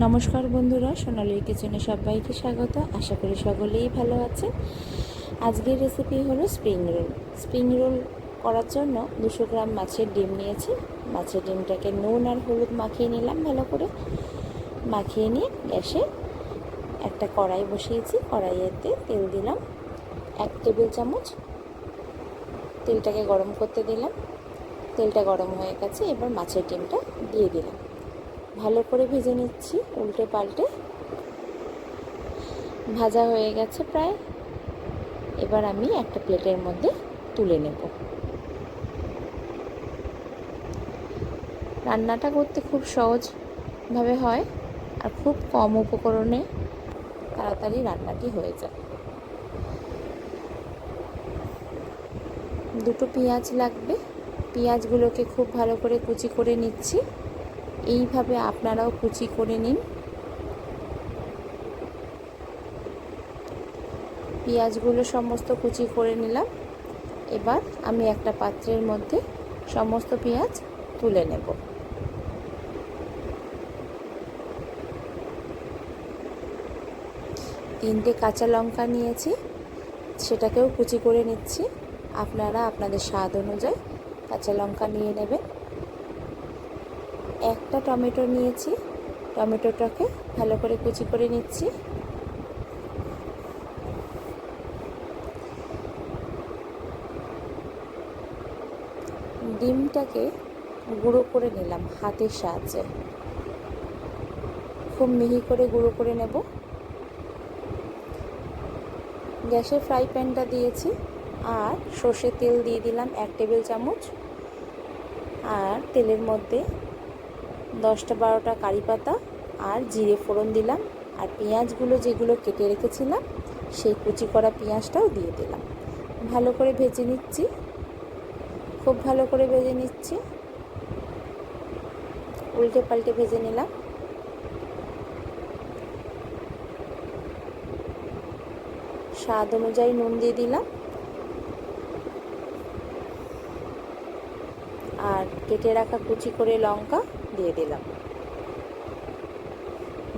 নমস্কার বন্ধুরা, সোনালীর কিচেনে সবাইকে স্বাগত। আশা করি সকলেই ভালো আছেন। আজকের রেসিপি হলো স্প্রিং রোল। স্প্রিং রোল করার জন্য 200 গ্রাম মাছের ডিম নিয়েছি। মাছের ডিমটাকে নুন আর হলুদ মাখিয়ে নিলাম। ভালো করে মাখিয়ে নিয়ে গ্যাসে একটা কড়াই বসিয়েছি। কড়াইয়েতে তেল দিলাম 1 টেবিল চামচ। তেলটাকে গরম করতে দিলাম। তেলটা গরম হয়ে গেছে, এবার মাছের ডিমটা দিয়ে দিলাম। ভালো করে ভেজে নিচ্ছি উল্টে পাল্টে। ভাজা হয়ে গেছে প্রায়। এবার আমি একটা প্লেটের মধ্যে তুলে নেব। রান্নাটা করতে খুব সহজভাবে হয় আর খুব কম উপকরণে তাড়াতাড়ি রান্নাটি হয়ে যায়। 2টো পেঁয়াজ লাগবে। পেঁয়াজগুলোকে খুব ভালো করে কুচি করে নিচ্ছি। এইভাবে আপনারাও কুচি করে নিন। পেঁয়াজগুলো সমস্ত কুচি করে নিলাম। এবার আমি একটা পাত্রের মধ্যে সমস্ত পেঁয়াজ তুলে নেব। তিনটে কাঁচা লঙ্কা নিয়েছি, সেটাকেও কুচি করে নিচ্ছি। আপনারা আপনাদের স্বাদ অনুযায়ী কাঁচা লঙ্কা নিয়ে নেবেন। একটা টমেটো নিয়েছি, টমেটোটাকে ভালো করে কুচি করে নিচ্ছি। ডিমটাকে গুঁড়ো করে নিলাম হাতের সাহায্যে। খুব মিহি করে গুঁড়ো করে নেব। গ্যাসে ফ্রাই প্যানটা দিয়েছি আর সর্ষের তেল দিয়ে দিলাম 1 টেবিল চামচ। আর তেলের মধ্যে 10-12টা কারি পাতা আর জিরে ফোড়ন দিলাম। আর পেঁয়াজগুলো যেগুলো কেটে রেখেছিলাম সেই কুচি করা পেঁয়াজটাও দিয়ে দিলাম। ভালো করে ভেজে নিচ্ছি, খুব ভালো করে ভেজে নিচ্ছি। উল্টে পাল্টে ভেজে নিলাম। স্বাদ অনুযায়ী নুন দিয়ে দিলাম আর কেটে রাখা কুচি করে লঙ্কা দিয়ে দিলাম।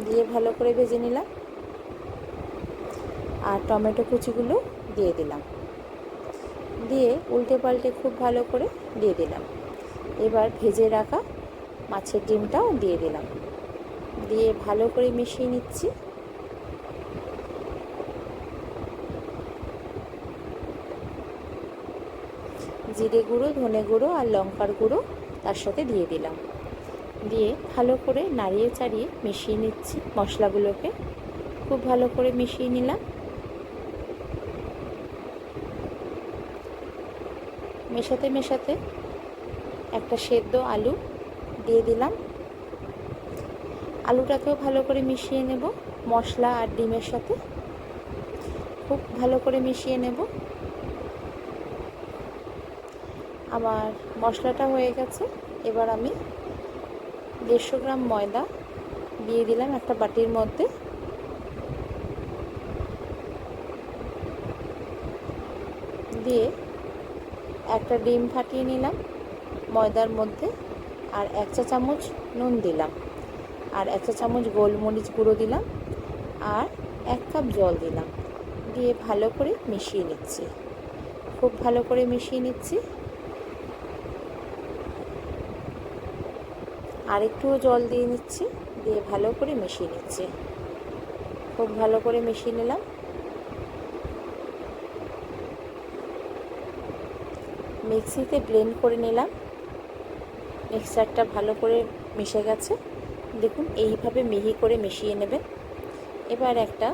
দিয়ে ভালো করে ভেজে নিলাম আর টমেটো কুচিগুলো দিয়ে দিলাম। দিয়ে উল্টে পাল্টে খুব ভালো করে দিয়ে দিলাম। এবার ভেজে রাখা মাছের ডিমটাও দিয়ে দিলাম। দিয়ে ভালো করে মিশিয়ে নিচ্ছি। জিরে গুঁড়ো, ধনে গুঁড়ো আর লঙ্কার গুঁড়ো তার সাথে দিয়ে দিলাম। দিয়ে ভালো করে নাড়িয়ে চাড়িয়ে মিশিয়ে নিচ্ছি মশলাগুলোকে। খুব ভালো করে মিশিয়ে নিলাম। মেশাতে মেশাতে একটা সেদ্ধ আলু দিয়ে দিলাম। আলুটাকেও ভালো করে মিশিয়ে নেব মশলা আর ডিমের সাথে। খুব ভালো করে মিশিয়ে নেব। আমার মশলাটা হয়ে গেছে। এবার আমি 150 গ্রাম ময়দা দিয়ে দিলাম একটা বাটির মধ্যে। দিয়ে একটা ডিম ফাটিয়ে নিলাম ময়দার মধ্যে। আর 1 চা চামচ নুন দিলাম আর 1 চা চামচ গোলমরিচ গুঁড়ো দিলাম আর 1 কাপ জল দিলাম। দিয়ে ভালো করে মিশিয়ে নিচ্ছি। খুব ভালো করে মিশিয়ে নিচ্ছি। আর একটুও জল দিয়ে নিচ্ছি। দিয়ে ভালো করে মিশিয়ে নিচ্ছি। খুব ভালো করে মিশিয়ে নিলাম। মিক্সিতে ব্লেন্ড করে নিলাম। মিক্সচারটা ভালো করে মিশে গেছে। দেখুন এইভাবে মিহি করে মিশিয়ে নেবেন। এবার একটা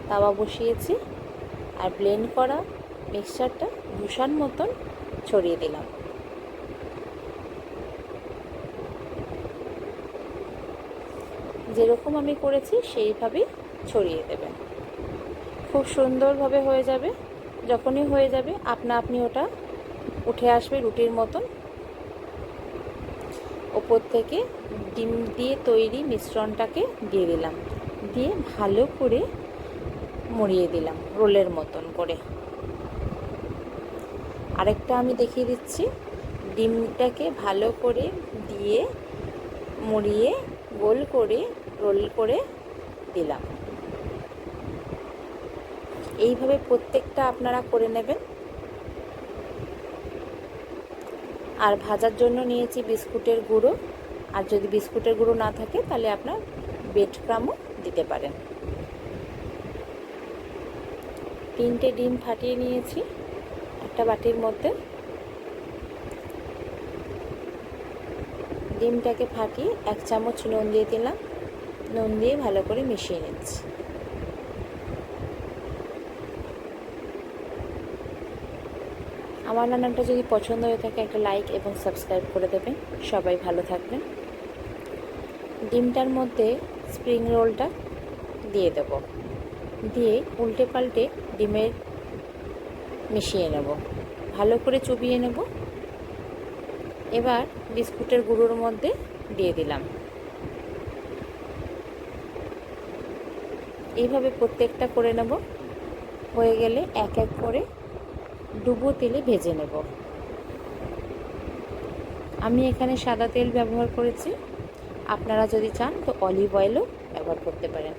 তাওয়া বসিয়েছি আর ব্লেন্ড করা মিক্সচারটা ধূসার মতন ছড়িয়ে দিলাম। যেরকম আমি করেছি সেইভাবেই ছড়িয়ে দেবেন। খুব সুন্দরভাবে হয়ে যাবে। যখনই হয়ে যাবে আপনা আপনি ওটা উঠে আসবে রুটির মতন। ওপর থেকে ডিম দিয়ে তৈরি মিশ্রণটাকে দিয়ে দিলাম। দিয়ে ভালো করে মুড়িয়ে দিলাম রোলের মতন করে। আরেকটা আমি দেখিয়ে দিচ্ছি। ডিমটাকে ভালো করে দিয়ে মুড়িয়ে গোল করে রোল করে দিলাম। এইভাবে প্রত্যেকটা আপনারা করে নেবেন। আর ভাজার জন্য নিয়েছি বিস্কুটের গুঁড়ো, আর যদি বিস্কুটের গুঁড়ো না থাকে তাহলে আপনার ব্রেড ক্রামও দিতে পারেন। 3টে ডিম ফাটিয়ে নিয়েছি একটা বাটির মধ্যে। ডিমটাকে ফাটিয়ে 1 চামচ নুন দিয়ে দিলাম। নুন দিয়ে ভালো করে মিশিয়ে নিচ্ছি। আমার রান্নাটা যদি পছন্দ হয়ে থাকে একটা লাইক এবং সাবস্ক্রাইব করে দেবেন। সবাই ভালো থাকবেন। ডিমটার মধ্যে স্প্রিং রোলটা দিয়ে দেব, দিয়ে উল্টে পাল্টে ডিমের মিশিয়ে নেব, ভালো করে চুবিয়ে নেব। এবার বিস্কুটের গুঁড়োর মধ্যে দিয়ে দিলাম। এইভাবে প্রত্যেকটা করে নেব। হয়ে গেলে এক এক করে ডুবো তেলে ভেজে নেব। আমি এখানে সাদা তেল ব্যবহার করেছি, আপনারা যদি চান তো অলিভ অয়েলও ব্যবহার করতে পারেন।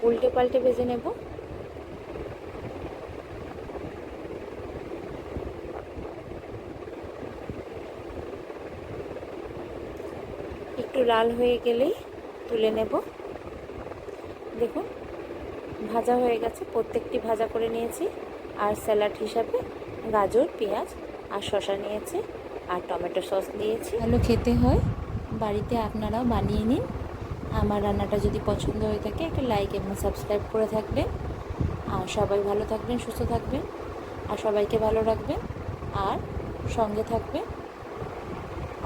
উল্টে পাল্টে ভেজে নেব। একটু লাল হয়ে গেলেই তুলে নেব। দেখুন ভাজা হয়ে গেছে, প্রত্যেকটি ভাজা করে নিয়েছি। আর স্যালাড হিসাবে গাজর, পেঁয়াজ আর শসা নিয়েছি, আর টমেটো সস দিয়েছি। ভালো খেতে হয়, বাড়িতে আপনারাও বানিয়ে নিন। আমার রান্নাটা যদি পছন্দ হয়ে থাকে একটা লাইক এবং সাবস্ক্রাইব করে থাকবেন। আর সবাই ভালো থাকবেন, সুস্থ থাকবেন, আর সবাইকে ভালো রাখবেন আর সঙ্গে থাকবেন।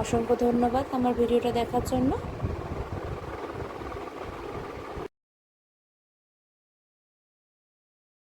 অসংখ্য ধন্যবাদ আমার ভিডিওটা দেখার জন্য।